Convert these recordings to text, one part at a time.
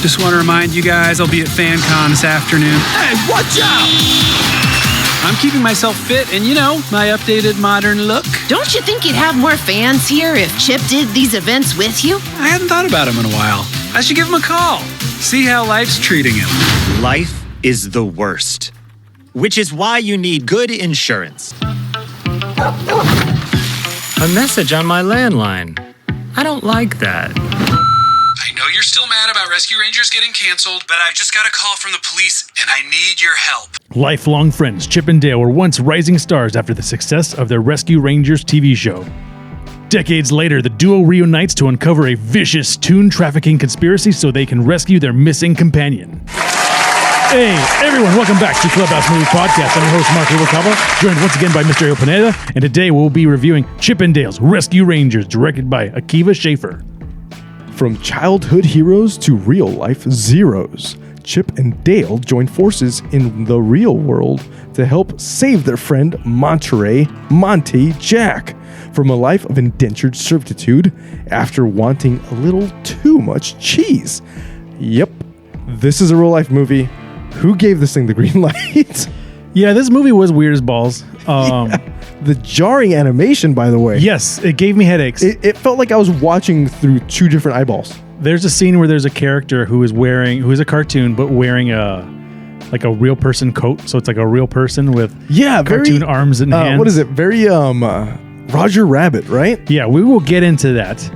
Just want to remind you guys I'll be at FanCon this afternoon. Hey, watch out! I'm keeping myself fit and, my updated modern look. Don't you think you'd have more fans here if Chip did these events with you? I hadn't thought about him in a while. I should give him a call. See how life's treating him. Life is the worst, which is why you need good insurance. A message on my landline. I don't like that. I know you're still mad about Rescue Rangers getting canceled, but I've just got a call from the police and I need your help. Lifelong friends Chip and Dale were once rising stars after the success of their Rescue Rangers TV show. Decades later, the duo reunites to uncover a vicious tune trafficking conspiracy so they can rescue their missing companion. Hey, everyone, welcome back to Clubhouse Movies Podcast. I'm your host, Marc Rubalcaba, joined once again by Mr. Abel Pineda, and today we'll be reviewing Chip and Dale's Rescue Rangers, directed by Akiva Schaffer. From childhood heroes to real-life zeros, Chip and Dale join forces in the real world to help save their friend Monty Jack from a life of indentured servitude after wanting a little too much cheese. Yep, this is a real-life movie. Who gave this thing the green light? Yeah, this movie was weird as balls. The jarring animation, by the way. Yes, it gave me headaches. It felt like I was watching through two different eyeballs. There's a scene where there's a character who is a cartoon, but wearing a real person coat. So it's like a real person with cartoon arms and hands. What is it? Very Roger Rabbit, right? Yeah, we will get into that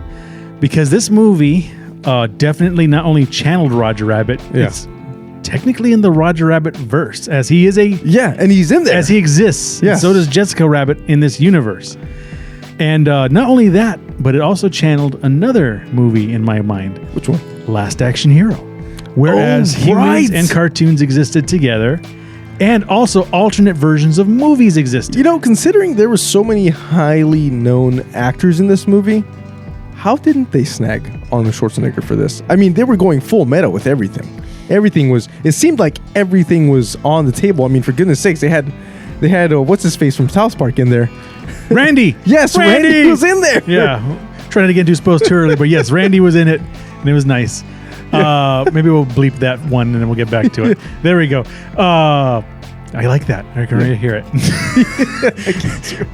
because this movie definitely not only channeled Roger Rabbit, it's technically in the Roger Rabbit verse, as he is and he's in there as he exists. Yes. So does Jessica Rabbit in this universe. And not only that, but it also channeled another movie in my mind. Which one? Last Action Hero. Whereas humans and cartoons existed together, and also alternate versions of movies existed. Considering there were so many highly known actors in this movie, how didn't they snag Arnold Schwarzenegger for this? I mean, they were going full meta with everything. It seemed like everything was on the table. I mean, for goodness sakes, they had what's his face from South Park in there. Randy. Yes, Randy was in there. Yeah. Trying to get too supposed too early, but yes, Randy was in it, and it was nice. Maybe we'll bleep that one, and then we'll get back to it. There we go. I like that. I can really hear it. I get you.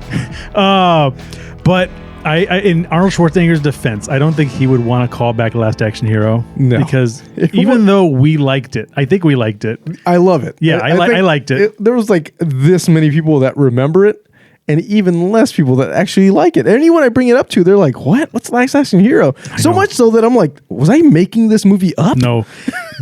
But I, in Arnold Schwarzenegger's defense, I don't think he would want to call back Last Action Hero. No. Because even though we liked it, I think we liked it. I love it. Yeah, I liked it. There was like this many people that remember it, and even less people that actually like it. Anyone I bring it up to, they're like, what? What's Last Action Hero? So much so that I'm like, was I making this movie up? No.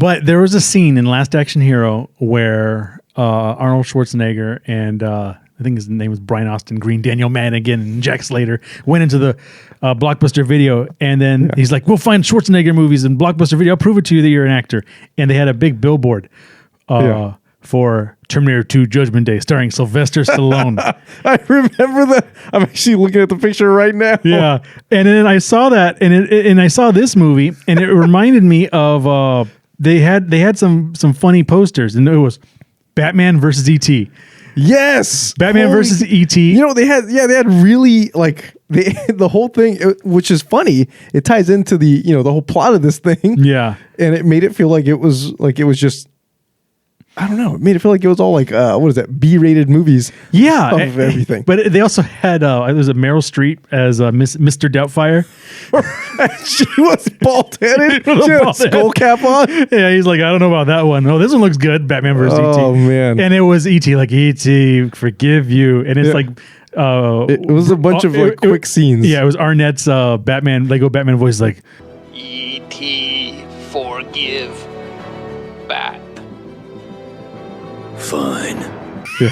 But there was a scene in Last Action Hero where Arnold Schwarzenegger and I think his name was Brian Austin Green, Daniel Mannigan, and Jack Slater went into the Blockbuster Video, and then he's like, we'll find Schwarzenegger movies in Blockbuster Video. I'll prove it to you that you're an actor. And they had a big billboard for Terminator 2 Judgment Day starring Sylvester Stallone. I remember that. I'm actually looking at the picture right now. Yeah. And then I saw that, and I saw this movie, and it reminded me of they had some funny posters, and it was Batman versus E.T. Yes, Batman versus E.T. They had really the whole thing, which is funny. It ties into the whole plot of this thing. Yeah, and it made it feel like it was just, I don't know. It made it feel like it was all like what is that, B-rated movies? Yeah, of everything. But they also had it was a Meryl Streep as Mr. Doubtfire. She was bald-headed. She had a skull cap on. Yeah, he's like, I don't know about that one. Oh, this one looks good. Batman versus E.T. Oh man! And it was E.T. like, E.T. forgive you, and it's like. It was a bunch of quick scenes. Yeah, it was Arnett's Lego Batman voice, like E.T. forgive Bat. Fine. Yeah.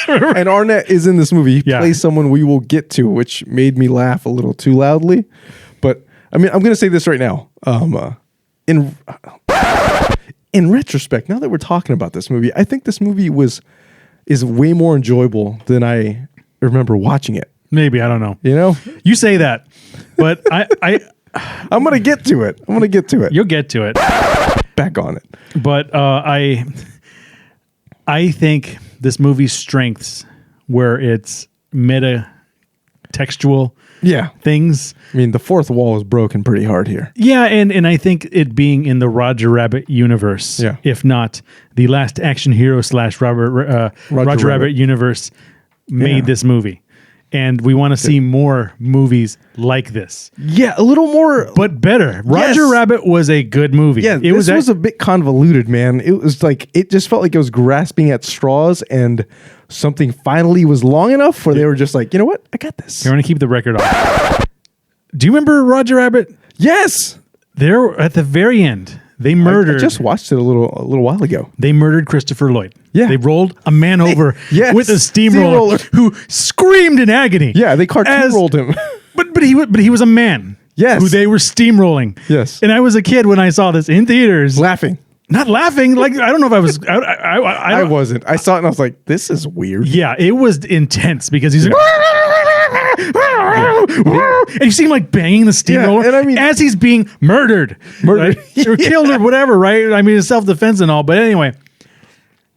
And Arnett is in this movie. He plays someone we will get to, which made me laugh a little too loudly. But I mean, I'm going to say this right now. In retrospect, now that we're talking about this movie, I think this movie is way more enjoyable than I remember watching it. Maybe, I don't know. You say that, but I'm going to get to it. You'll get to it. Back on it. But I think this movie's strengths, where it's meta textual, things. I mean, the fourth wall is broken pretty hard here. Yeah, and I think it being in the Roger Rabbit universe, if not the Last Action Hero / Roger Rabbit universe, made this movie. And we want to see more movies like this. Yeah, a little more. But better. Roger Rabbit was a good movie. Yeah, this was a bit convoluted, man. It was like, it just felt like it was grasping at straws, and something finally was long enough where they were just like, you know what? I got this. You're going to keep the record on. Do you remember Roger Rabbit? Yes. There, at the very end, they murdered. I just watched it a little while ago. They murdered Christopher Lloyd. Yeah. They rolled a man over with a steamroller who screamed in agony. Yeah, they cartoon rolled him. But he was a man. Yes. Who they were steamrolling. Yes. And I was a kid when I saw this in theaters. Laughing. Not laughing. Like, I don't know if I was. I wasn't. I saw it and I was like, this is weird. Yeah, it was intense because he's like, and you see him like banging the steamroller, and I mean, as he's being murdered. Right? Or killed or whatever, right? I mean, it's self-defense and all, but anyway.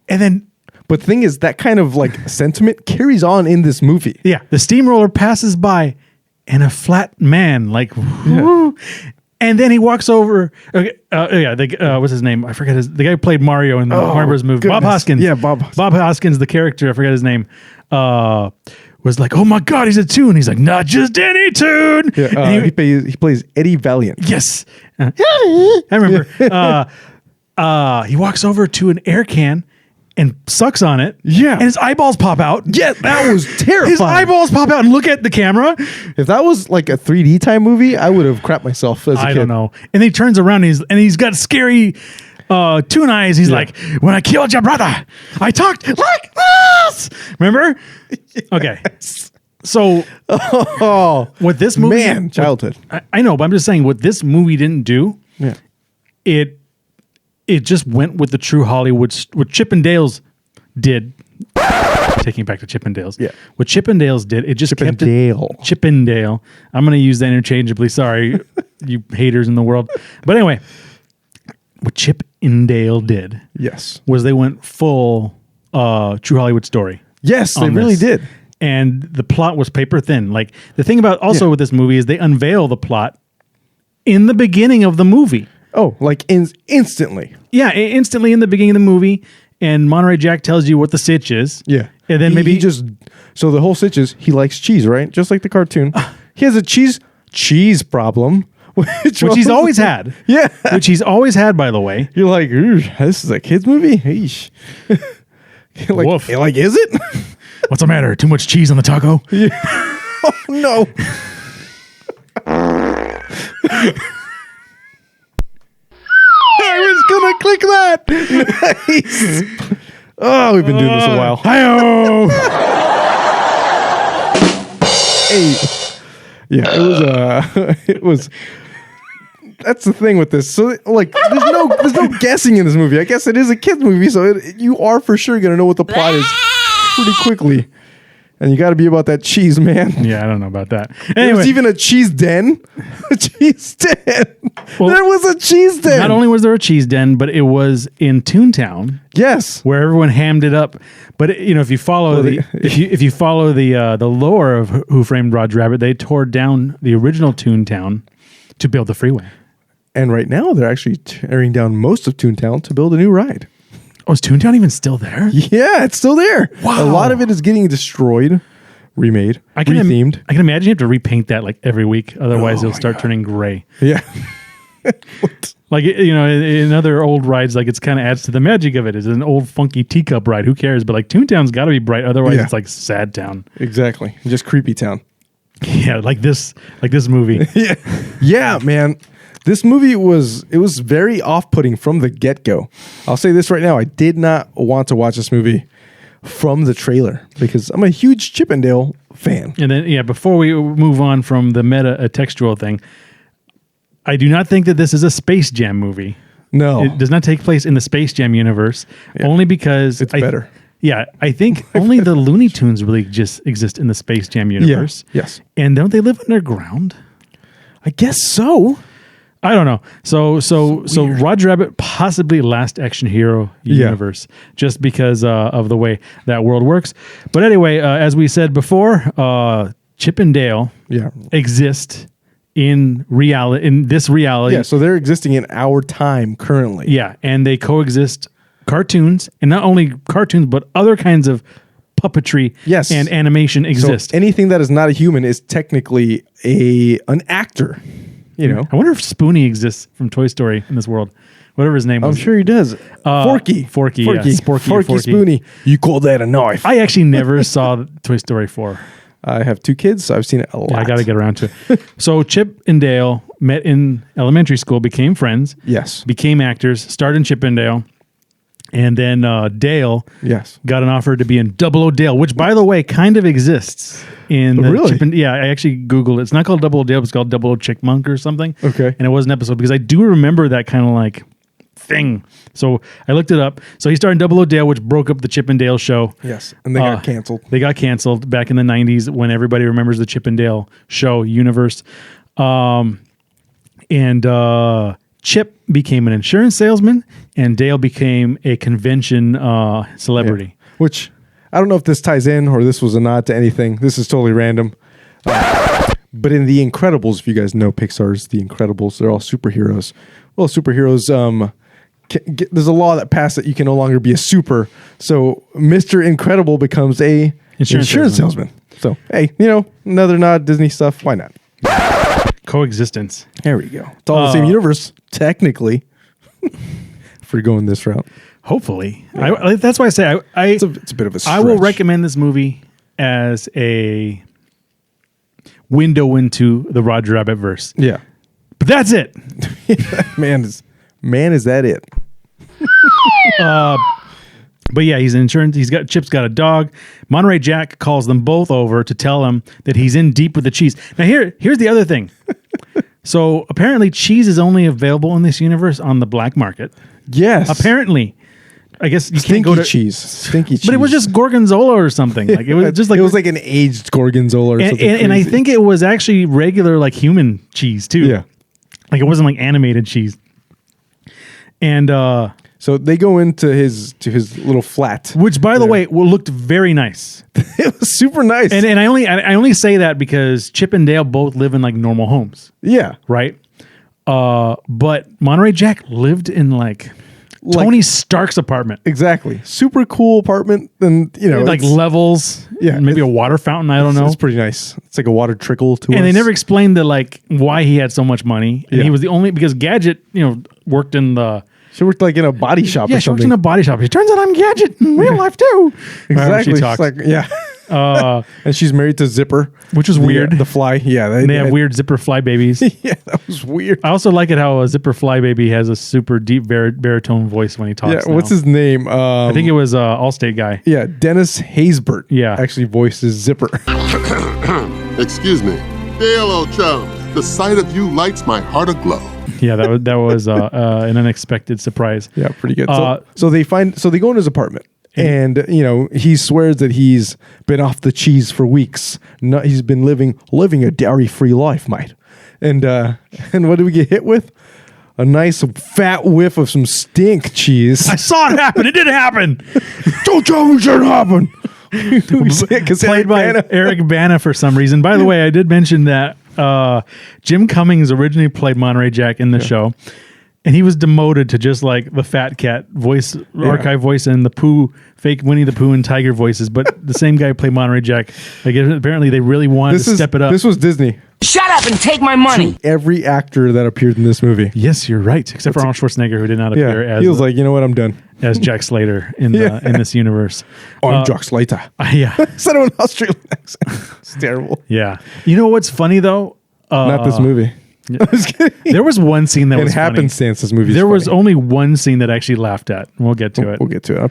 And then, but the thing is, that kind of like sentiment carries on in this movie. Yeah, the steamroller passes by, and a flat man like, whoo, and then he walks over. Okay, what's his name? I forget the guy who played Mario in the Mario Bros. Movie. Goodness. Bob Hoskins. Yeah, Bob Hoskins, the character. I forget his name. Was like, oh my God, he's a toon. He's like, not just any toon. Yeah, he plays Eddie Valiant. Yes, I remember. He walks over to an air can and sucks on it. Yeah. And his eyeballs pop out. Yeah, that was terrifying. His eyeballs pop out and look at the camera. If that was like a 3D time movie, I would have crapped myself as a kid. I don't know. And he turns around and he's got scary toon eyes. He's like, when I killed your brother, I talked like this. Remember? Yes. Okay. So what this movie... Man, childhood. I know, but I'm just saying what this movie didn't do, it just went with the true Hollywood, what Chippendales did. Taking it back to Chippendales. Yeah. What Chippendales did, it just kept it... Chippendale. I'm going to use that interchangeably. Sorry, you haters in the world. But anyway, what Chippendale did was they went full true Hollywood story. Yes, they really did. And the plot was paper thin. Like, the thing about also with this movie is they unveil the plot in the beginning of the movie. Oh, like instantly. Yeah, instantly in the beginning of the movie. And Monterey Jack tells you what the sitch is. Yeah. And then so the whole sitch is he likes cheese, right? Just like the cartoon. He has a cheese problem. Which he's always had. Yeah. Which he's always had, by the way. You're like, this is a kid's movie? Eesh. Woof. Like, is it? What's the matter? Too much cheese on the taco? Yeah. Oh, no. I was going to click that. Nice. Oh, we've been doing this a while. Hi-oh. Hey. Yeah, it was that's the thing with this. So like there's no guessing in this movie. I guess it is a kids movie, so you are for sure going to know what the plot is pretty quickly. And you got to be about that cheese, man. Yeah, I don't know about that. There Anyway, was even a cheese den. A cheese den. Well, there was a cheese den. Not only was there a cheese den, but it was in Toontown. Yes, where everyone hammed it up. But if you follow if you follow the lore of Who Framed Roger Rabbit, they tore down the original Toontown to build the freeway. And right now, they're actually tearing down most of Toontown to build a new ride. Oh, is Toontown even still there? Yeah, it's still there. Wow. A lot of it is getting destroyed, remade, rethemed. I can imagine you have to repaint that like every week. Otherwise, it'll start turning gray. Yeah. Like, in other old rides, like, it's kind of adds to the magic of it. It's an old funky teacup ride. Who cares? But like Toontown's got to be bright. Otherwise, it's like Sad Town. Exactly. Just Creepy Town. Yeah, like this movie. Yeah, man. This movie was very off-putting from the get-go. I'll say this right now. I did not want to watch this movie from the trailer because I'm a huge Chippendale fan. And then, before we move on from the meta textual thing, I do not think that this is a Space Jam movie. No. It does not take place in the Space Jam universe, only because... It's better. Yeah, I think only the Looney Tunes really just exist in the Space Jam universe. Yeah. Yes. And don't they live underground? I guess so. I don't know. So Roger Rabbit, possibly Last Action Hero universe, just because of the way that world works. But anyway, as we said before, Chip and Dale exist in this reality. Yeah, so they're existing in our time currently. Yeah, and they coexist cartoons, and not only cartoons, but other kinds of puppetry and animation exist. So anything that is not a human is technically an actor. You know, I wonder if Spoonie exists from Toy Story in this world. Whatever his name was. I'm sure he does. Forky. Yeah. Sporky Spoonie. You call that a knife? I actually never saw Toy Story 4. I have 2 kids, so I've seen it a lot. Yeah, I got to get around to it. So Chip and Dale met in elementary school, became friends. Yes. Became actors, starred in Chip and Dale. And then Dale got an offer to be in Double O Dale, which, by the way, kind of exists in the Chip and I actually Googled it. It's not called Double O Dale, it's called Double O Chickmunk or something. Okay. And it was an episode because I do remember that kind of like thing. So I looked it up. So he starred in Double O Dale, which broke up the Chip and Dale show. Yes. And they got canceled. They got canceled back in the 90s when everybody remembers the Chip and Dale show universe. Chip became an insurance salesman, and Dale became a convention celebrity. Yeah. Which, I don't know if this ties in or this was a nod to anything. This is totally random. But in The Incredibles, if you guys know Pixar's The Incredibles, they're all superheroes. Well, superheroes, there's a law that passed that you can no longer be a super. So Mr. Incredible becomes a insurance salesman. So, hey, another nod, Disney stuff. Why not? Coexistence. There we go. It's all the same universe, technically. If we're going this route. Hopefully. Yeah. That's why I say it's a bit of a stretch. I will recommend this movie as a window into the Roger Rabbit verse. Yeah. But that's it. Man, is that it? But yeah, he's in insurance. Chip's got a dog. Monterey Jack calls them both over to tell him that he's in deep with the cheese. Now here's the other thing. So apparently cheese is only available in this universe on the black market. Yes. Apparently. I guess you can't go to stinky cheese. But it was just gorgonzola or something. Like it was just like it was like an aged gorgonzola or something. And I think it was actually regular like human cheese too. Yeah. Like it wasn't like animated cheese. And so they go into his little flat, which, by the way, looked very nice. It was super nice. And I only say that because Chip and Dale both live in like normal homes. Yeah, right. But Monterey Jack lived in like Tony Stark's apartment. Exactly, super cool apartment, and like levels. Yeah, maybe a water fountain. I don't know. It's pretty nice. It's like a water trickle to us. And they never explained why he had so much money. And he was the only because Gadget worked in the. She worked like in a body shop or something. Yeah, she worked in a body shop. It turns out I'm Gadget in real life too. Exactly. She talks. And she's married to Zipper. Which is weird. The fly. Yeah. They have weird Zipper fly babies. Yeah, that was weird. I also like it how a Zipper fly baby has a super deep baritone voice when he talks. Yeah, what's his name? I think it was Allstate guy. Yeah, Dennis Haysbert. Yeah. Actually voices Zipper. Excuse me. Dale, old chum, the sight of you lights my heart aglow. Yeah, that was an unexpected surprise. Yeah, pretty good. So they go in his apartment, and he swears that he's been off the cheese for weeks. He's been living a dairy-free life, mate. And what do we get hit with? A nice fat whiff of some stink cheese. I saw it happen. It didn't happen. Don't tell me it didn't happen. Played by Eric Bana for some reason. By the way, I did mention that Jim Cummings originally played Monterey Jack in the show, and he was demoted to just like the Fat Cat voice, archive voice, and the fake Winnie the Pooh and Tiger voices. But the same guy played Monterey Jack. Like apparently they really wanted to step it up. This was Disney. Shut up and take my money. Every actor that appeared in this movie. Yes, you're right. Except for Arnold Schwarzenegger, who did not appear as. He was like, you know what, I'm done. As Jack Slater in this universe. I'm Jack Slater. Yeah. Instead of an Australian accent. It's terrible. Yeah. You know what's funny though? Not this movie. I was kidding. There was one scene that was funny. Happenstance. This movie. There was only one scene that I actually laughed at. We'll get to it. We'll get to it.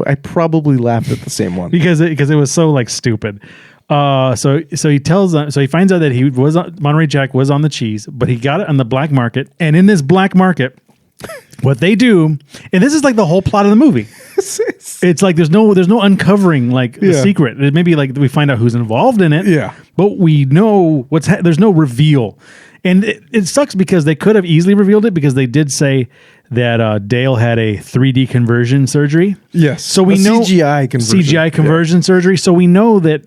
I probably laughed at the same one because it was so like stupid. So he tells them. So he finds out that Monterey Jack was on the cheese, but he got it on the black market. And in this black market, what they do, and this is like the whole plot of the movie. It's like there's no uncovering like the secret. It may be like we find out who's involved in it. Yeah, but we know there's no reveal, and it sucks because they could have easily revealed it because they did say that Dale had a 3D conversion surgery. Yes, so we know CGI conversion surgery. So we know that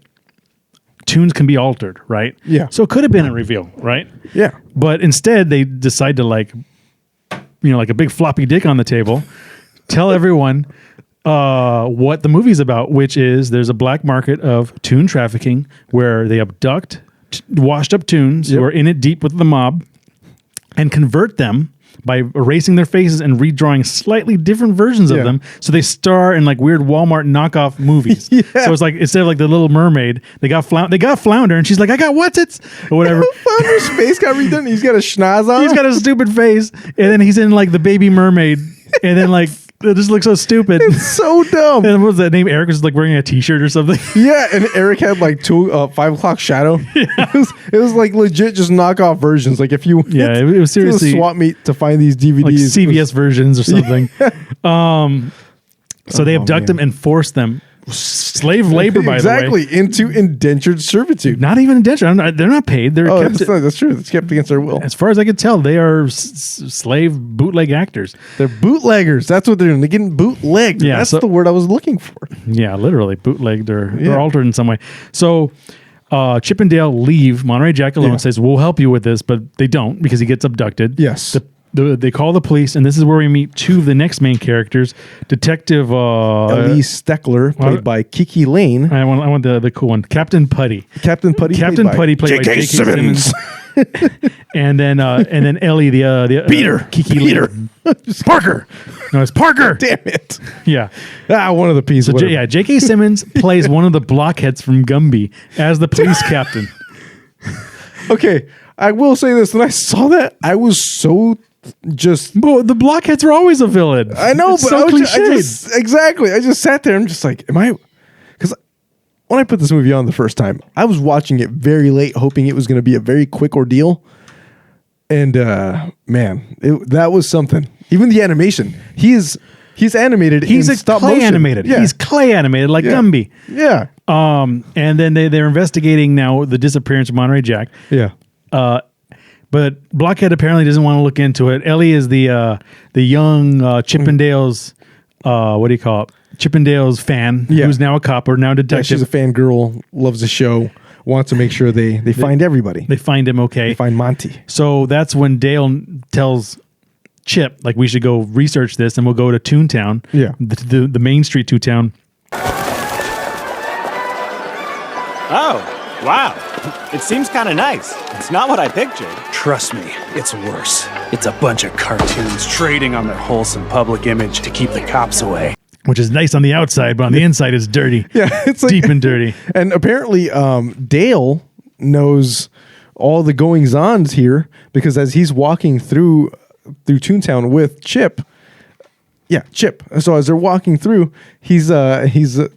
tunes can be altered, right? Yeah. So it could have been a reveal, right? Yeah. But instead, they decide to like a big floppy dick on the table, tell everyone what the movie's about, which is there's a black market of tune trafficking where they abduct washed up tunes who are in it deep with the mob and convert them by erasing their faces and redrawing slightly different versions of them, so they star in like weird Walmart knockoff movies. So it's like instead of like the Little Mermaid, they got Flounder, and she's like, I got what's-its or whatever. Flounder's face got redone. He's got a schnoz on. He's got a stupid face, and then he's in like the Baby Mermaid, and then like it just looks so stupid. It's so dumb. And what was that name? Eric was like wearing a T-shirt or something. Yeah, and Eric had like 5 o'clock shadow. It was like legit just knockoff versions. Like if you it was seriously swap meet to find these DVDs, like CVS versions or something. So they abduct them and force them slave labor, by the way. Exactly, into indentured servitude. Not even indentured. They're not paid. They're kept. That's true. It's kept against their will. As far as I can tell, they are slave bootleg actors. They're bootleggers. That's what they're doing. They're getting bootlegged. Yeah, that's the word I was looking for. Yeah, literally bootlegged or altered in some way. So Chip and Dale leave. Monterey Jack alone says, we'll help you with this, but they don't because he gets abducted. Yes. They call the police, and this is where we meet two of the next main characters, Detective Elise Steckler, played by Kiki Lane. I want the cool one, Captain Putty. Captain Putty played by J.K. Simmons. and then Ellie, the Peter. Kiki Peter. Lane. Parker. No, it's Parker. Damn it. Yeah. One of the pieces. So J.K. Simmons plays one of the blockheads from Gumby as the police captain. Okay, I will say this. When I saw that, I was so But the blockheads are always a villain. I know, it's but so cliched. Exactly. I just sat there. I'm just like, because when I put this movie on the first time, I was watching it very late, hoping it was going to be a very quick ordeal. And man, that was something. Even the animation. He's animated. He's in stop clay motion. animated. Yeah. He's clay animated like Gumby. Yeah. And then they're investigating now the disappearance of Monterey Jack. Yeah. But Blockhead apparently doesn't want to look into it. Ellie is the young Chippendales, what do you call it? Chippendales fan who's now a cop or now a detective. Yeah, she's a fangirl, loves the show, wants to make sure they find everybody. They find him okay. They find Monty. So that's when Dale tells Chip, like, we should go research this and we'll go to Toontown. Yeah. The Main Street Toontown. Oh, wow. It seems kind of nice. It's not what I pictured. Trust me, it's worse. It's a bunch of cartoons trading on their wholesome public image to keep the cops away. Which is nice on the outside, but on the inside it's dirty. Yeah, it's like, deep and dirty. And apparently Dale knows all the goings-ons here because as he's walking through Toontown with Chip. Yeah, Chip. So as they're walking through, he's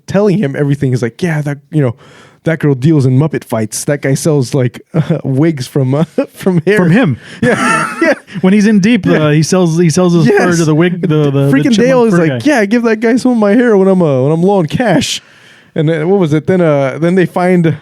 telling him everything. He's like, yeah, that girl deals in Muppet fights. That guy sells like wigs from hair. From him. Yeah. Yeah. When he's in deep, he sells his fur to the wig. The freaking Dale is like, guy. yeah, I give that guy some of my hair when I'm low on cash. And then what was it? Then they find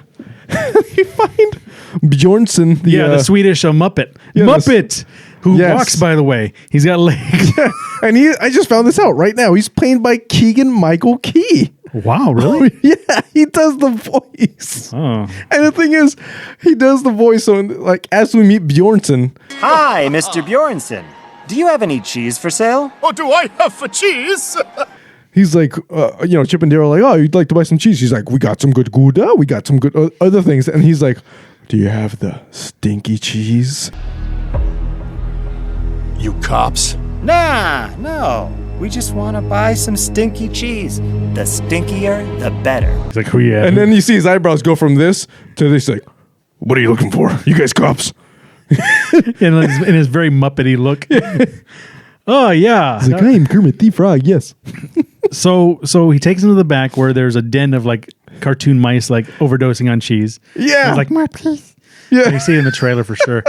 Bjornsson. The Swedish Muppet. Yeah, Muppet. Who walks, by the way. He's got legs. Yeah. And I just found this out right now. He's played by Keegan-Michael Key. Wow, really? Yeah, he does the voice. Oh. And the thing is, he does the voice. So, like, as we meet Bjornsson. Hi, Mr. Bjornsson. Do you have any cheese for sale? What do I have for cheese? He's like, Chip and Dale are like, oh, you'd like to buy some cheese? He's like, we got some good Gouda. We got some good other things. And he's like, do you have the stinky cheese? You cops? Nah, no. We just want to buy some stinky cheese. The stinkier, the better. He's like, who you at? And then you see his eyebrows go from this to this, like, what are you looking for? You guys cops. in his very Muppety look. Oh, yeah. He's like, I am Kermit the Frog, yes. So he takes him to the back where there's a den of, like, cartoon mice, like, overdosing on cheese. Yeah. He's like, more, please. Yeah. And you see it in the trailer for sure.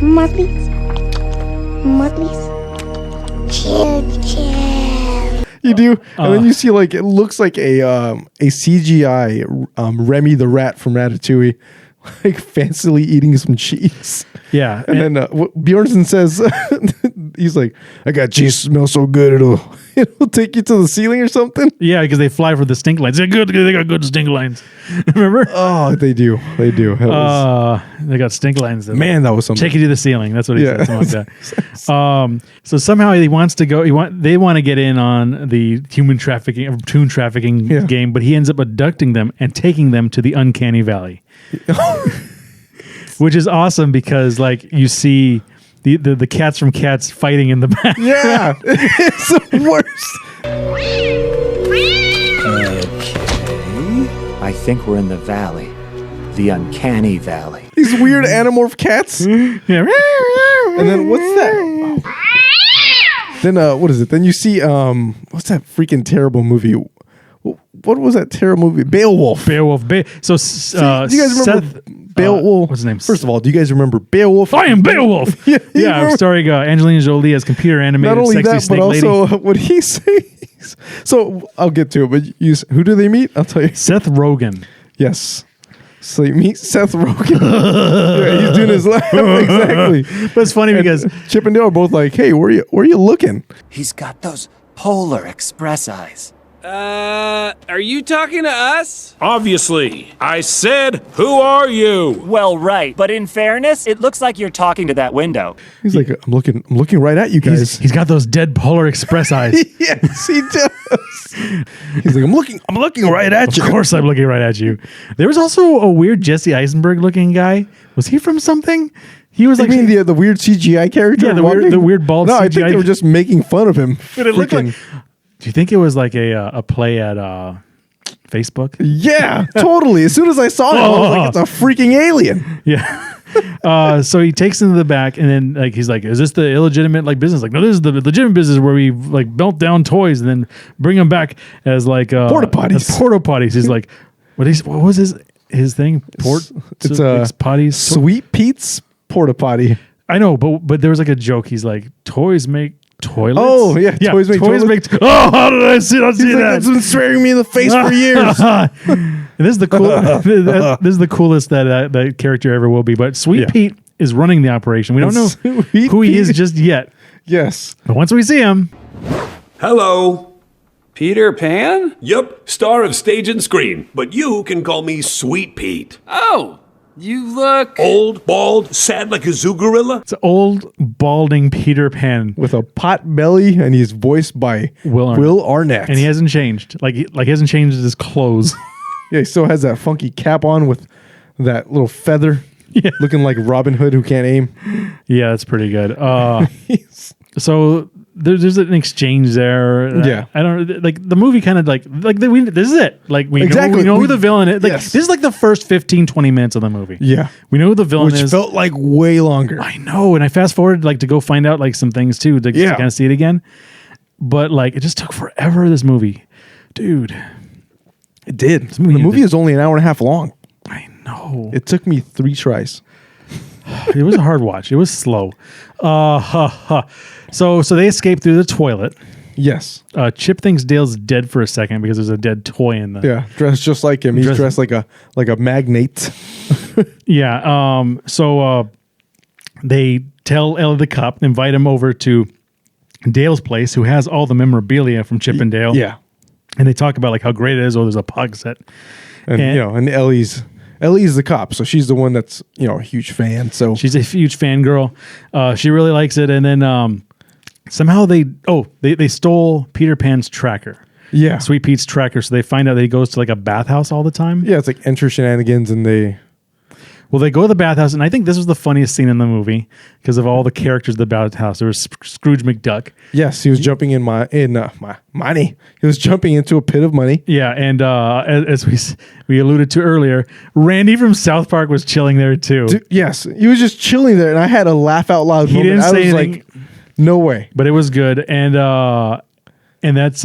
More, please. More, please. Chip. You do, and then you see like it looks like a CGI Remy the rat from Ratatouille, like fancily eating some cheese. Yeah, and then Bjornsson says, he's like, "I got cheese smells so good it'll it'll take you to the ceiling or something. Yeah, because they fly for the stink lines. They got good stink lines. Remember? Oh, they do. They do. They got stink lines. Man, that was something. Take you to the ceiling. That's what he said. Something like that. So somehow he wants to go. They want to get in on the human trafficking, or toon trafficking game, but he ends up abducting them and taking them to the uncanny valley, which is awesome because like you see the cats from Cats fighting in the back. Yeah, it's the worst. Okay. I think we're in the valley. The uncanny valley. These weird anamorph cats. Yeah. And then what's that? Oh. Then what is it? Then you see what's that freaking terrible movie? What was that terrible movie? Beowulf. Do you guys remember Beowulf? What's his name? First of all, do you guys remember Beowulf? I am Beowulf. Yeah, starring Angelina Jolie as computer animated not only sexy that, snake but lady. also what he says. So I'll get to it. But who do they meet? I'll tell you. Seth Rogen. Yes. So you meet Seth Rogen. Yeah, he's doing his laugh. Exactly. But it's funny because Chip and Dale are both like, "Hey, where are you looking?" He's got those Polar Express eyes. Are you talking to us? Obviously. I said, who are you? Well, right. But in fairness, it looks like you're talking to that window. He's like, I'm looking right at you guys. He's got those dead Polar Express eyes. Yes, he does. He's like, I'm looking right at you. Of course I'm looking right at you. There was also a weird Jesse Eisenberg looking guy. Was he from something? He was like the weird CGI character. Yeah, the weird bald CGI. No, I think they were just making fun of him. But it looked like. Do you think it was like a play at Facebook? Yeah, totally. As soon as I saw him, I was like, it's a freaking alien. Yeah. So he takes him to the back, and then like he's like, "Is this the illegitimate like business?" Like, no, this is the legitimate business where we like melt down toys and then bring them back as like porta potties. He's like, what was his thing? It's potties. Sweet Pete's porta potty. I know, but there was like a joke. He's like, toys make toilets. Oh yeah, toys make toilets. How did I see that? It's been staring me in the face for years. And this is the cool. This is the coolest that character ever will be. But Sweet Pete is running the operation. We don't know who he is just yet. Yes, but once we see him, hello, Peter Pan. Yep, star of stage and screen. But you can call me Sweet Pete. Oh. You look old, bald, sad like a zoo gorilla. It's old, balding Peter Pan with a pot belly, and he's voiced by Will Arnett. And he hasn't changed. Like he hasn't changed his clothes. Yeah, he still has that funky cap on with that little feather, looking like Robin Hood who can't aim. Yeah, that's pretty good. So there's an exchange there. Yeah, I don't like the movie. Kind of like this is it. Like we know who the villain is. Like this is like the first 15-20 minutes of the movie. Yeah, we know who the villain is. Which felt like way longer. I know, and I fast forwarded like to go find out like some things too to kind of see it again. But like it just took forever. This movie, dude, it did. The movie is only an hour and a half long. I know. It took me 3 tries. It was a hard watch. It was slow. So they escape through the toilet. Yes. Chip thinks Dale's dead for a second because there's a dead toy in the. Yeah, dressed just like him. He's dressed like a magnate. Yeah. So they tell Ellie the cop, invite him over to Dale's place, who has all the memorabilia from Chip and Dale. Yeah. And they talk about like how great it is. Oh, there's a pug set. And Ellie's the cop, so she's the one that's a huge fan. So she's a huge fangirl. She really likes it, and then somehow they stole Peter Pan's tracker. Yeah, Sweet Pete's tracker. So they find out that he goes to like a bathhouse all the time. Yeah, it's like enter shenanigans, and they go to the bathhouse, and I think this was the funniest scene in the movie because of all the characters in the bathhouse. There was Scrooge McDuck. Yes, he was jumping in money. He was jumping into a pit of money. Yeah, and as we alluded to earlier, Randy from South Park was chilling there too. Dude, yes, he was just chilling there, and I had a laugh out loud moment. Didn't say anything, like, no way. But it was good, and that's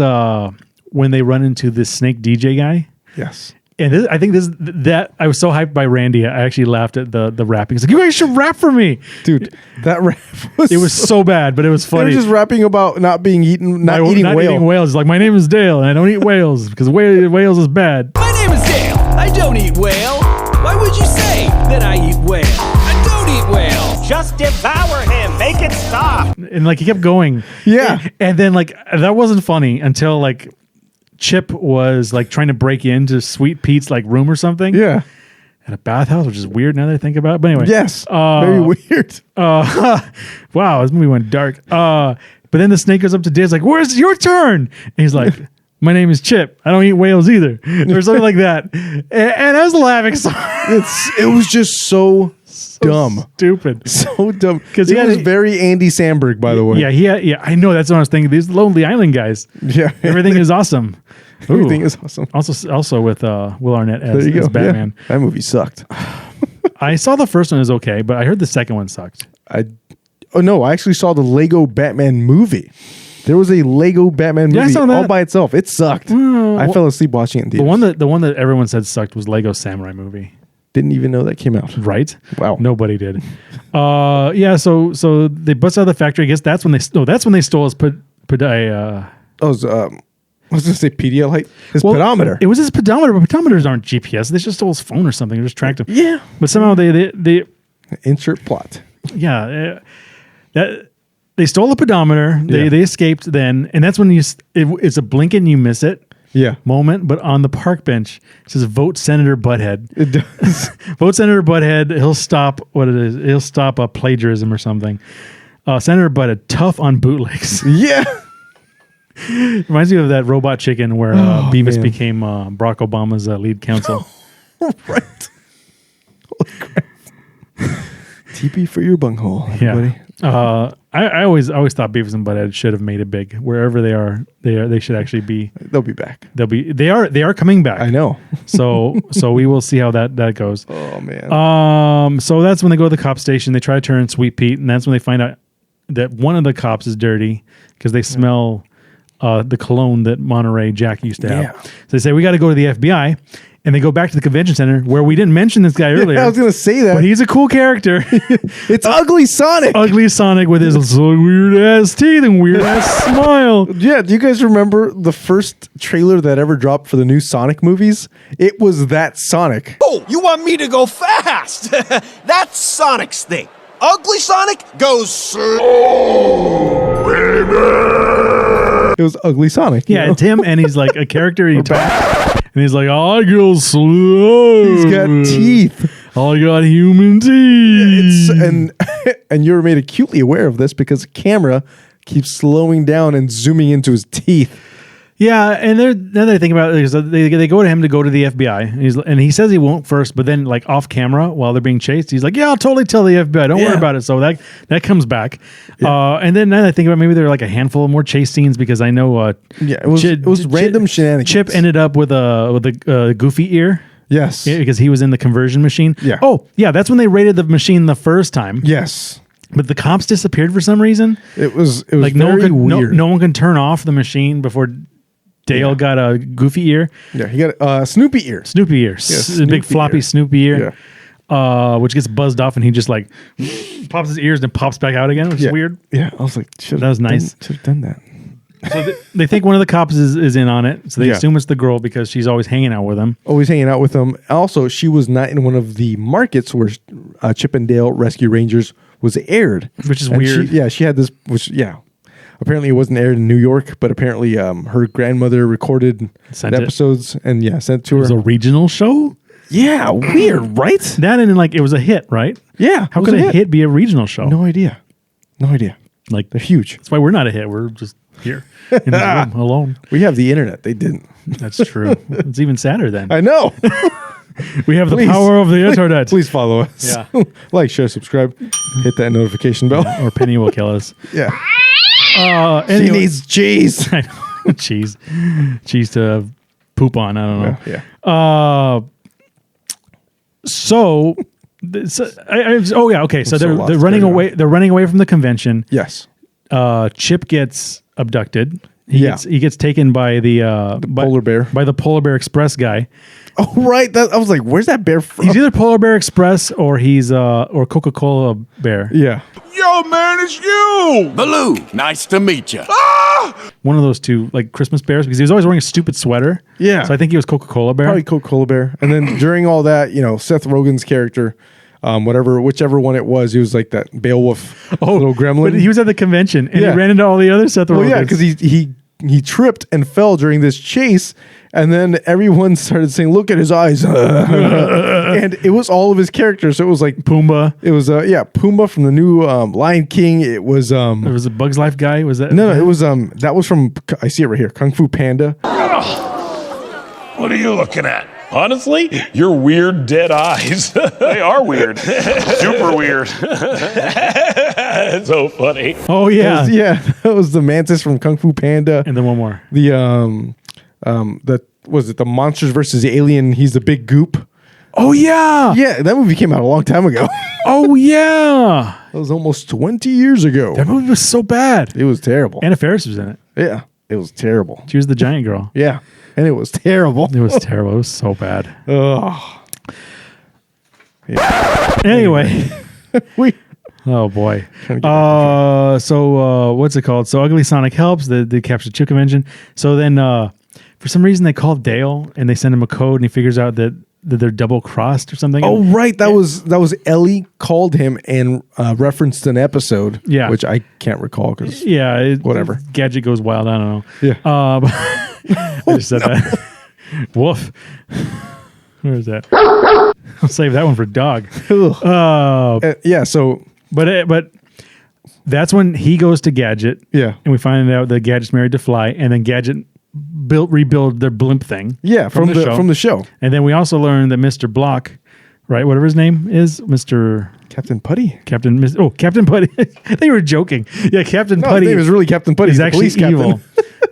when they run into this snake DJ guy. Yes. And I think that I was so hyped by Randy, I actually laughed at the rapping. He's like, "You guys should rap for me, dude." That rap was so bad, but it was funny. They were just rapping about not eating whales. It's like, my name is Dale, and I don't eat whales because whales is bad. My name is Dale. I don't eat whale. Why would you say that I eat whale? I don't eat whales. Just devour him. Make it stop. And like he kept going. Yeah. And then like that wasn't funny until like Chip was like trying to break into Sweet Pete's like room or something. Yeah. At a bathhouse, which is weird now that I think about it. But anyway. Yes. Very weird. Wow, this movie went dark. But then the snake goes up to Dale's like, "Where's your turn?" And he's like, "My name is Chip. I don't eat whales either," or something like that. And I was laughing. So it was just so dumb, stupid, so dumb. Because it was very Andy Samberg, by the way. Yeah. I know. That's what I was thinking. These Lonely Island guys. Yeah, everything is awesome. Everything is awesome. Also with Will Arnett as Batman. Yeah. That movie sucked. I saw the first one was okay, but I heard the second one sucked. I actually saw the Lego Batman movie. There was a Lego Batman movie all by itself. It sucked. I fell asleep watching it in theaters. The one that everyone said sucked was Lego Samurai movie. Didn't even know that came out. Right? Wow. Nobody did. Yeah. So they bust out of the factory. I guess that's when they stole his I was going to say Pedialyte. His pedometer. It was his pedometer, but pedometers aren't GPS. They just stole his phone or something. They just tracked him. Yeah. But somehow they insert plot. Yeah. They stole the pedometer. Yeah. They escaped then, and that's when it's a blink and you miss it. Yeah. Moment, but on the park bench it says "Vote Senator Butthead." It does. Vote Senator Butthead. He'll stop what it is. He'll stop a plagiarism or something. Senator Butthead, tough on bootlegs. Yeah. Reminds me of that Robot Chicken where Beavis became Barack Obama's lead counsel. Right. Holy crap. TP for your bunghole, everybody. Yeah. I always thought Beavis and Butthead should have made it big. Wherever they are, they should actually be. They'll be back. They are coming back. I know. so we will see how that goes. Oh man. So that's when they go to the cop station. They try to turn Sweet Pete, and that's when they find out that one of the cops is dirty because they smell the cologne that Monterey Jack used to have. Yeah. So they say, we got to go to the FBI. And they go back to the convention center where we didn't mention this guy earlier. I was going to say that. But he's a cool character. It's Ugly Sonic. Ugly Sonic with his weird ass teeth and weird ass smile. Yeah. Do you guys remember the first trailer that ever dropped for the new Sonic movies? It was that Sonic. Oh, you want me to go fast? That's Sonic's thing. Ugly Sonic goes slow, baby. It was Ugly Sonic. Yeah, it's him, and he's like a character. He talks, and he's like, "I go slow. He's got teeth. I got human teeth." And you're made acutely aware of this because the camera keeps slowing down and zooming into his teeth. Yeah, and then they think about it, they go to him to go to the FBI, and he says he won't first, but then like off camera while they're being chased, he's like, "Yeah, I'll totally tell the FBI. Don't worry about it." So that comes back, and then I think about maybe there are like a handful of more chase scenes because I know it was random shenanigans. Chip ended up with a goofy ear. Yes, because he was in the conversion machine. Yeah. Oh, yeah, that's when they raided the machine the first time. Yes. But the cops disappeared for some reason. It was like very weird. No one can turn off the machine before Dale got a goofy ear. Yeah, he got a Snoopy ear. Snoopy ear. Yeah, big floppy ear. Snoopy ear. Yeah. Which gets buzzed off and he just like pops his ears and pops back out again, which is weird. Yeah, I was like, that was nice. Should have done that. So they think one of the cops is in on it. So they assume it's the girl because she's always hanging out with him. Always hanging out with him. Also, she was not in one of the markets where Chip and Dale Rescue Rangers was aired. Which is weird. She had this, apparently it wasn't aired in New York, but apparently her grandmother recorded episodes and sent it to her. It was a regional show? Yeah, weird, right? That and like it was a hit, right? Yeah. How could a hit be a regional show? No idea. Like they're huge. That's why we're not a hit. We're just here in this room alone. We have the internet. They didn't. That's true. It's even sadder then. I know. We have the power of the internet. Please follow us. Yeah. Like, share, subscribe, hit that notification bell. Or Penny will kill us. Yeah. Anyway. She needs cheese. I know. Cheese to poop on. I don't know. Yeah. So they're running away. They're running away from the convention. Yes. Chip gets abducted. He gets taken by the polar bear, by the Polar Bear Express guy. Oh right, I was like, where's that bear from? He's either Polar Bear Express or he's or Coca-Cola bear. Yeah. Yo, man, it's you, Baloo. Nice to meet you. One of those two, like Christmas bears, because he was always wearing a stupid sweater. Yeah. So I think he was Coca-Cola bear. Probably Coca-Cola bear. And then during all that, Seth Rogen's character whichever one it was. He was like that Beowulf little gremlin. But he was at the convention and he ran into all the other Seth Rogen. Well, yeah, because he tripped and fell during this chase, and then everyone started saying, "Look at his eyes," and it was all of his characters. So it was like Pumbaa. It was Pumbaa from the new Lion King. It was it was a Bugs Life guy. Was that no? It was that was from, I see it right here, Kung Fu Panda. What are you looking at? Honestly, your weird dead eyes. They are weird. Super weird. It's so funny. Oh yeah, that was the mantis from Kung Fu Panda. And then one more. The was it the Monsters versus the Alien? He's the big goop. Oh yeah, yeah. That movie came out a long time ago. Oh yeah, that was almost 20 years ago. That movie was so bad. It was terrible. Anna Faris was in it. Yeah, it was terrible. She was the giant girl. Yeah. And it was terrible. It was terrible. It was so bad. Oh. Yeah. Anyway. Oh, boy. So what's it called? So Ugly Sonic helps. They capture the chip convention. So then for some reason they call Dale and they send him a code and he figures out that they're double crossed or something. Oh, right. That was Ellie called him and referenced an episode. Yeah. Which I can't recall because whatever. Gadget goes wild. I don't know. Yeah. I just said that. Woof. Where is that? I'll save that one for dog. Yeah. So, but that's when he goes to Gadget. Yeah. And we find out that Gadget's married to Fly, and then Gadget rebuild their blimp thing. Yeah, from the show. And then we also learn that Mr. Block, right? Whatever his name is, Mr. Captain Putty. Captain Putty. They were joking. Yeah, Captain Putty. His name is really Captain Putty. He's actually evil.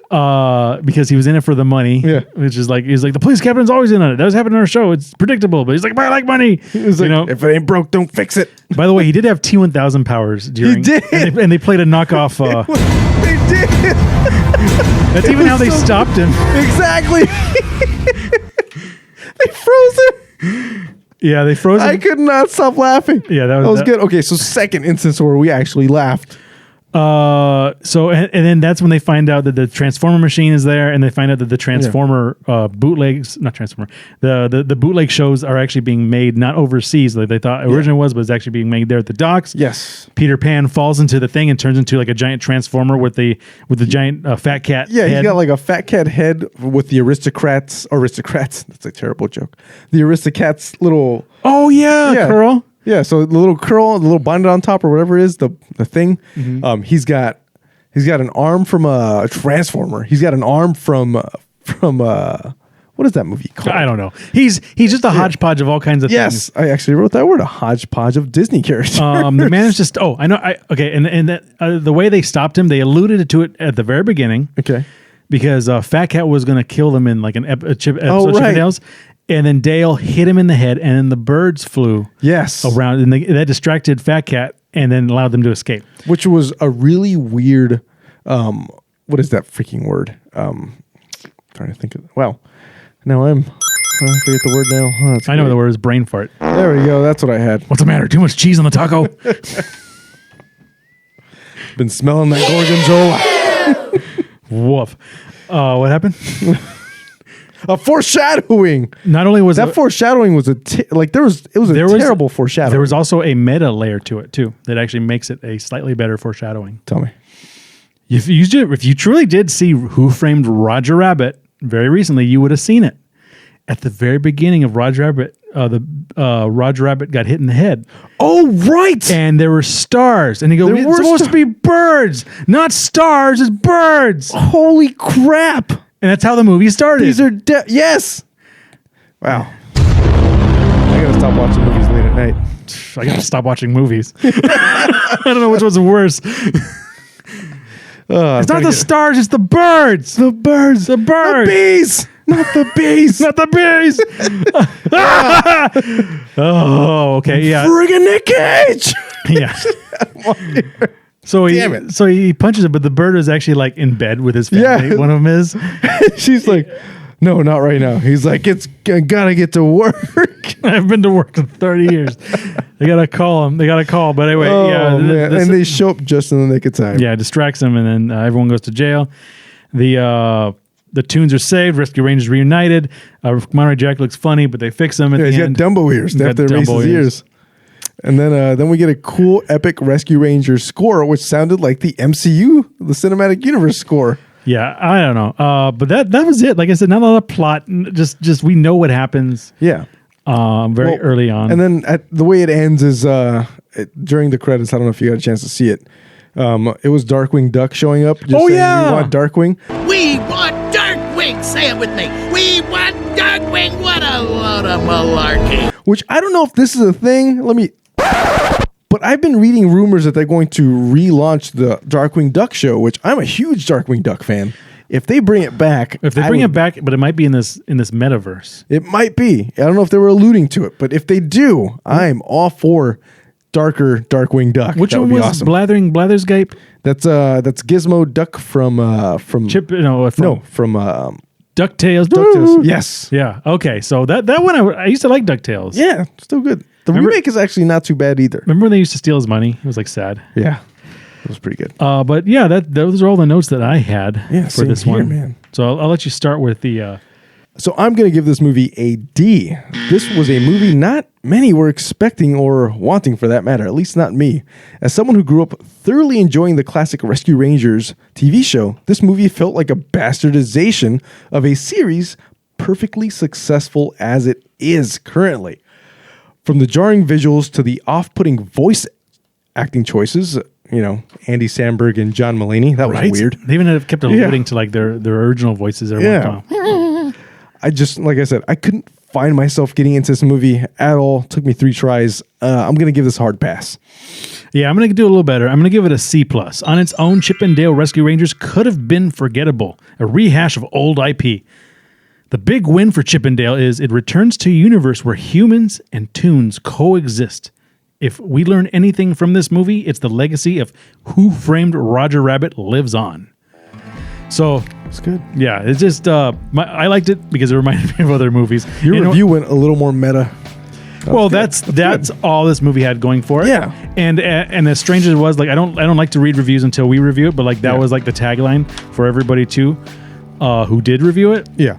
Because he was in it for the money. Yeah. Which is like, he's like, the police captain's always in it. That was happening on our show. It's predictable. But he's like, but I like money. He was like, if it ain't broke, don't fix it. By the way, he did have T-1000 powers during. He did. And they played a knockoff. They did. That's even how they stopped him. Exactly. They froze him. Yeah, they froze him. I could not stop laughing. Yeah, that was good. Okay, so second instance where we actually laughed. So and then that's when they find out that the Transformer machine is there, and they find out that the Transformer bootlegs, not Transformer, the bootleg shows are actually being made not overseas like they thought originally was, but it's actually being made there at the docks. Yes. Peter Pan falls into the thing and turns into like a giant Transformer with the giant fat cat. Yeah, head. he's got like a fat cat head with the aristocrats. That's a terrible joke. The Aristocats little. Oh yeah, curl. Yeah, so the little curl, the little bonnet on top, or whatever it is, the thing. Mm-hmm. He's got an arm from a Transformer. He's got an arm from what is that movie called? I don't know. He's just a hodgepodge of all kinds of things. Yes, I actually wrote that word, a hodgepodge of Disney characters. The man is just. Oh, I know. And that the way they stopped him, they alluded to it at the very beginning. Okay, because Fat Cat was going to kill them in like an episode of right. Chippendales. And then Dale hit him in the head, and then the birds flew around, and that distracted Fat Cat, and then allowed them to escape. Which was a really weird. What is that freaking word? Trying to think of. Well, now I forget the word now. I know the word is brain fart. There we go. That's what I had. What's the matter? Too much cheese on the taco? Been smelling that gorgonzola. Woof. What happened? A foreshadowing. Not only was that foreshadowing was terrible foreshadowing. There was also a meta layer to it too that actually makes it a slightly better foreshadowing. Tell me, if you truly did see Who Framed Roger Rabbit very recently, you would have seen it at the very beginning of Roger Rabbit. Roger Rabbit got hit in the head. Oh right, and there were stars, and he goes, "It's supposed to be birds, not stars. It's birds." Holy crap! And that's how the movie started. These are yes. Wow. I gotta stop watching movies late at night. I gotta stop watching movies. I don't know which one's worse. It's not the stars, it's the birds. The birds. The birds. The bees. Not the bees. Not the bees. Oh, okay. Yeah. Friggin' Nick Cage. Yeah. So he punches it, but the bird is actually like in bed with his family. Yeah. One of them is. She's like, no, not right now. He's like, I gotta get to work. I've been to work for 30 years. They gotta call him. But anyway, and they show up just in the nick of time. Yeah, distracts him, and then everyone goes to jail. The Toons are saved. Rescue Rangers reunited. Monterey Jack looks funny, but they fix him at the end. He's got Dumbo ears. They have to erase his ears. And then we get a cool, epic Rescue Rangers score, which sounded like the MCU, the Cinematic Universe score. Yeah, I don't know. But that was it. Like I said, not a lot of plot. Just we know what happens. Yeah. Very early on. And then the way it ends is during the credits. I don't know if you got a chance to see it. It was Darkwing Duck showing up. Just saying, we want Darkwing. We want Darkwing. Say it with me. We want Darkwing. What a load of malarkey. Which I don't know if this is a thing. But I've been reading rumors that they're going to relaunch the Darkwing Duck show, which I'm a huge Darkwing Duck fan. If they bring it back, but it might be in this metaverse. It might be. I don't know if they were alluding to it, but if they do, I'm all for darker Darkwing Duck. Which one was awesome. Blatherscape? That's Gizmo Duck from Chip. From DuckTales. DuckTales. Yes. Yeah. Okay. So that one I used to like DuckTales. Yeah, still good. The remake is actually not too bad either. Remember when they used to steal his money? It was like sad. Yeah. It was pretty good. But yeah, those are all the notes that I had for this one. Man. So I'll let you start with the. So I'm going to give this movie a D. This was a movie not many were expecting or wanting, for that matter, at least not me. As someone who grew up thoroughly enjoying the classic Rescue Rangers TV show, this movie felt like a bastardization of a series perfectly successful as it is currently. From the jarring visuals to the off-putting voice acting choices, Andy Samberg and John Mulaney, that was weird. They even kept alluding to like their original voices. I just, like I said, I couldn't find myself getting into this movie at all. It took me 3 tries. I'm going to give this a hard pass. Yeah, I'm going to do a little better. I'm going to give it a C+. On its own, Chip and Dale Rescue Rangers could have been forgettable, a rehash of old IP. The big win for Chip and Dale is it returns to a universe where humans and toons coexist. If we learn anything from this movie, it's the legacy of Who Framed Roger Rabbit lives on. So it's good. Yeah, it's just I liked it because it reminded me of other movies. Your review went a little more meta. That's all this movie had going for it. Yeah, and as strange as it was, like I don't like to read reviews until we review it, but like that was like the tagline for everybody too, who did review it. Yeah,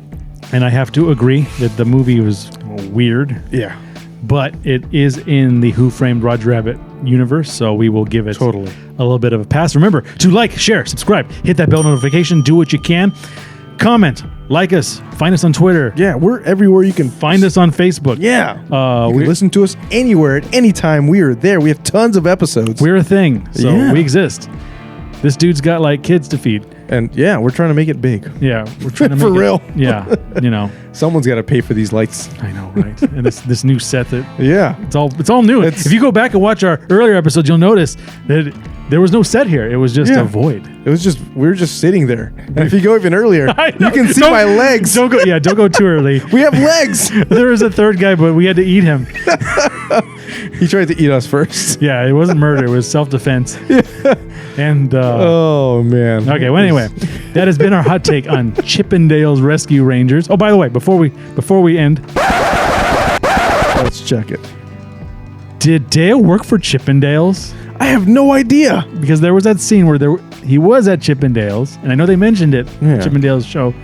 and I have to agree that the movie was weird. Yeah, but it is in the Who Framed Roger Rabbit universe, so we will give it a little bit of a pass. Remember to like, share, subscribe, hit that bell notification, do what you can. Comment, like us, find us on Twitter. Yeah, we're everywhere you can find us on Facebook. Yeah. You can listen to us anywhere at any time. We are there. We have tons of episodes. We're a thing, so we exist. This dude's got like kids to feed. And yeah, we're trying to make it big. Yeah, we're trying to make for real. Yeah, someone's got to pay for these lights. I know, right? And this new set that it's all new. If you go back and watch our earlier episodes, you'll notice that there was no set here. It was just a void. It was just we were just sitting there. And if you go even earlier, you can see my legs. Don't go too early. We have legs. There was a third guy, but we had to eat him. He tried to eat us first. Yeah, it wasn't murder. It was self-defense. And oh man. Okay. Well, anyway, that has been our hot take on Chip and Dale's Rescue Rangers. Oh, by the way, before we end, let's check it. Did Dale work for Chip and Dale's? I have no idea, because there was that scene where he was at Chip and Dale's, and I know they mentioned it. Chip and Dale's show.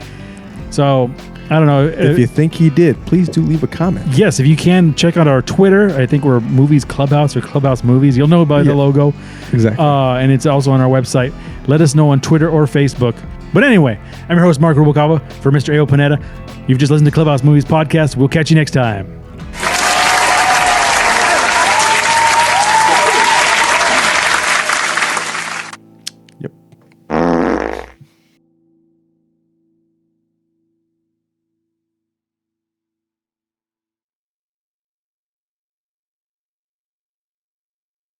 So I don't know. If you think he did, please do leave a comment. Yes, if you can, check out our Twitter. I think we're Movies Clubhouse or Clubhouse Movies. You'll know by the logo. Exactly. And it's also on our website. Let us know on Twitter or Facebook. But anyway, I'm your host, Marc Rubalcaba, for Mr. Abel Pineda. You've just listened to Clubhouse Movies Podcast. We'll catch you next time.